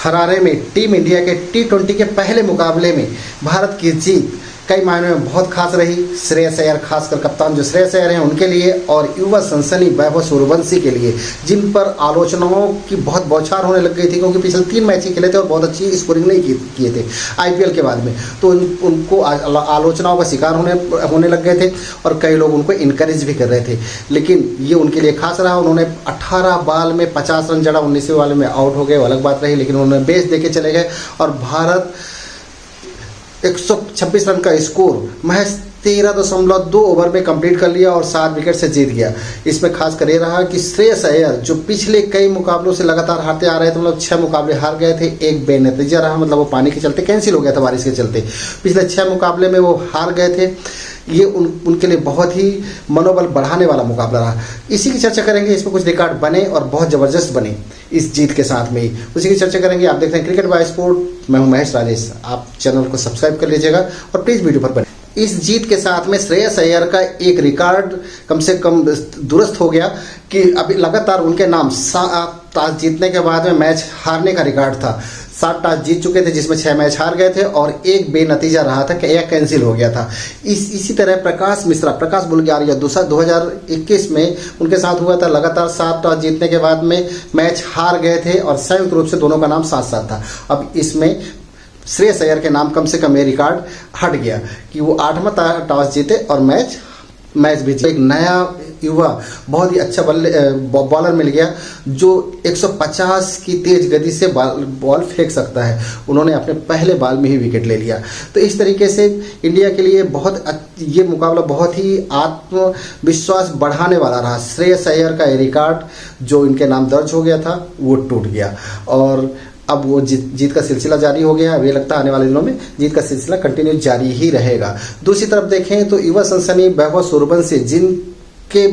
Harare में team India के T20 के पहले मुकाबले में भारत की जीत कई मायनों में बहुत खास रही। श्रेयस अय्यर, खासकर कप्तान जो श्रेयस अय्यर हैं उनके लिए, और युवा सनसनी वैभव सूर्यवंशी के लिए, जिन पर आलोचनाओं की बहुत बौछार होने लग गई थी, क्योंकि पिछले 3 मैच ही खेले थे और बहुत अच्छी स्कोरिंग नहीं किए थे IPL के बाद में, तो उनको आलोचनाओं का शिकार होने लग गए थे और कई लोग उनको इनकरेज भी कर रहे थे। लेकिन ये उनके लिए खास रहा। उन्होंने 18 बॉल में 50 रन जड़ा, 19वें बॉल में आउट हो गए, वो अलग बात रही, लेकिन उन्होंने बेस देके चले गए और भारत 126 रन का स्कोर महज 13.2 ओवर में कंप्लीट कर लिया और 7 विकेट से जीत गया। इसमें खास कर ये रहा कि श्रेयस अय्यर जो पिछले कई मुकाबलों से लगातार हारते आ रहे थे, मतलब 6 मुकाबले हार गए थे, एक बेनतीजा रहा, मतलब वो पानी के चलते कैंसिल हो गया था, बारिश के चलते पिछले 6 मुकाबले में वो हार गए थे। ये उनके लिए बहुत ही मनोबल बढ़ाने वाला मुकाबला रहा। इसी की चर्चा करेंगे, इसमें कुछ रिकॉर्ड बने और बहुत ज़बरदस्त बने इस जीत के साथ में ही, उसी की चर्चा करेंगे। आप देखते हैं क्रिकेट बाय स्पोर्ट, मैं हूं महेश राजेश। आप चैनल को सब्सक्राइब कर लीजिएगा और प्लीज़ वीडियो पर बने। इस जीत के साथ में श्रेयस अय्यर का एक रिकॉर्ड कम से कम दुरुस्त हो गया कि अभी लगातार उनके नाम 7 टॉस जीतने के बाद में मैच हारने का रिकॉर्ड था। 7 टॉस जीत चुके थे, जिसमें 6 मैच हार गए थे और एक बेनतीजा रहा था कि एक कैंसिल हो गया था। इसी तरह प्रकाश बुल्गारिया 2021 में उनके साथ हुआ था। लगातार 7 टॉस जीतने के बाद में मैच हार गए थे और संयुक्त रूप से दोनों का नाम 7-7 था। अब इसमें श्रेयस अय्यर के नाम कम से कम ये रिकॉर्ड हट गया कि वो 8वां टॉस जीते और मैच भी जीते। एक नया युवा बहुत ही अच्छा बॉलर मिल गया जो 150 की तेज गति से बॉल फेंक सकता है। उन्होंने अपने पहले बॉल में ही विकेट ले लिया। तो इस तरीके से इंडिया के लिए ये मुकाबला बहुत ही आत्मविश्वास बढ़ाने वाला रहा। श्रेयस अय्यर का ये रिकॉर्ड जो इनके नाम दर्ज हो गया था वो टूट गया और अब वो जीत का सिलसिला जारी हो गया। अब ये लगता है आने वाले दिनों में जीत का सिलसिला कंटिन्यू जारी ही रहेगा। दूसरी तरफ देखें तो युवा सनसनी वैभव सूर्यवंशी, जिनके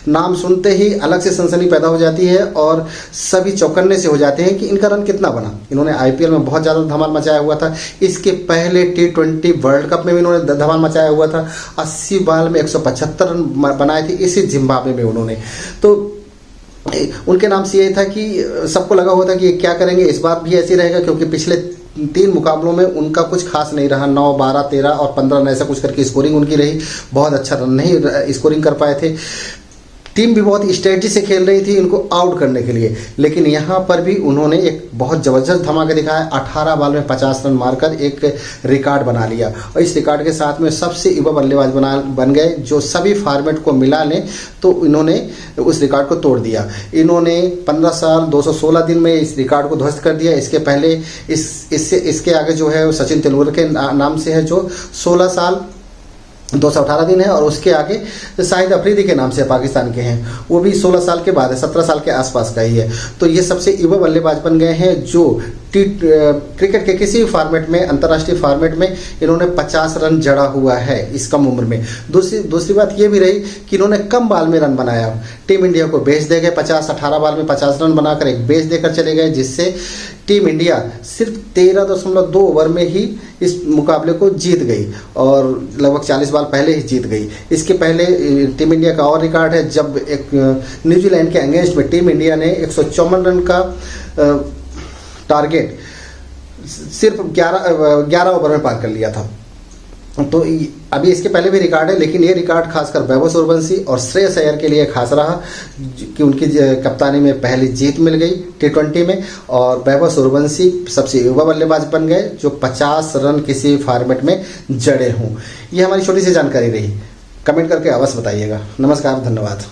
नाम सुनते ही अलग से सनसनी पैदा हो जाती है और सभी चौकन्ने से हो जाते हैं कि इनका रन कितना बना। इन्होंने IPL में बहुत ज़्यादा धमाल मचाया हुआ था। इसके पहले T20 वर्ल्ड कप में भी इन्होंने धमाल मचाया हुआ था। 80 बॉल में 175 रन बनाए थे इसी जिम्बाब्वे में उन्होंने। तो उनके नाम से ये था कि सबको लगा हुआ था कि क्या करेंगे, इस बार भी ऐसे रहेगा, क्योंकि पिछले 3 मुकाबलों में उनका कुछ खास नहीं रहा। 9, 12, 13 और 15 रन ऐसा कुछ करके स्कोरिंग उनकी रही। बहुत अच्छा रन नहीं स्कोरिंग कर पाए थे। टीम भी बहुत स्ट्रेटजी से खेल रही थी इनको आउट करने के लिए, लेकिन यहाँ पर भी उन्होंने एक बहुत ज़बरदस्त धमाका दिखाया। 18 बॉल में 50 रन मारकर एक रिकॉर्ड बना लिया और इस रिकॉर्ड के साथ में सबसे युवा बल्लेबाज बन गए जो सभी फॉर्मेट को मिला लें तो इन्होंने उस रिकॉर्ड को तोड़ दिया। इन्होंने 15 साल 216 दिन में इस रिकॉर्ड को ध्वस्त कर दिया। इसके पहले इसके आगे जो है सचिन तेंदुलकर के नाम से है जो 16 साल 218 दिन है, और उसके आगे शाहिद अफरीदी के नाम से पाकिस्तान के हैं, वो भी 16 साल के बाद है, 17 साल के आसपास का ही है। तो ये सबसे युवा बल्लेबाज बन गए हैं जो क्रिकेट के किसी भी फॉर्मेट में, अंतर्राष्ट्रीय फॉर्मेट में इन्होंने 50 रन जड़ा हुआ है इस कम उम्र में। दूसरी बात ये भी रही कि इन्होंने कम बॉल में रन बनाया। टीम इंडिया को बेच दे गए 18 बॉल में 50 रन बनाकर एक बेच देकर चले गए, जिससे टीम इंडिया सिर्फ 13.2 ओवर में ही इस मुकाबले को जीत गई और लगभग 40 बॉल पहले ही जीत गई। इसके पहले टीम इंडिया का और रिकॉर्ड है, जब एक न्यूजीलैंड के अगेंस्ट में टीम इंडिया ने 154 रन का टारगेट सिर्फ 11 ओवर में पार कर लिया था। तो अभी इसके पहले भी रिकॉर्ड है, लेकिन ये रिकॉर्ड खासकर वैभव सूर्यवंशी और श्रेयस अय्यर के लिए खास रहा कि उनकी कप्तानी में पहली जीत मिल गई T20 में और वैभव सूर्यवंशी सबसे युवा बल्लेबाज बन गए जो 50 रन किसी फॉर्मेट में जड़े हों। ये हमारी छोटी सी जानकारी रही। कमेंट करके अवश्य बताइएगा। नमस्कार, धन्यवाद।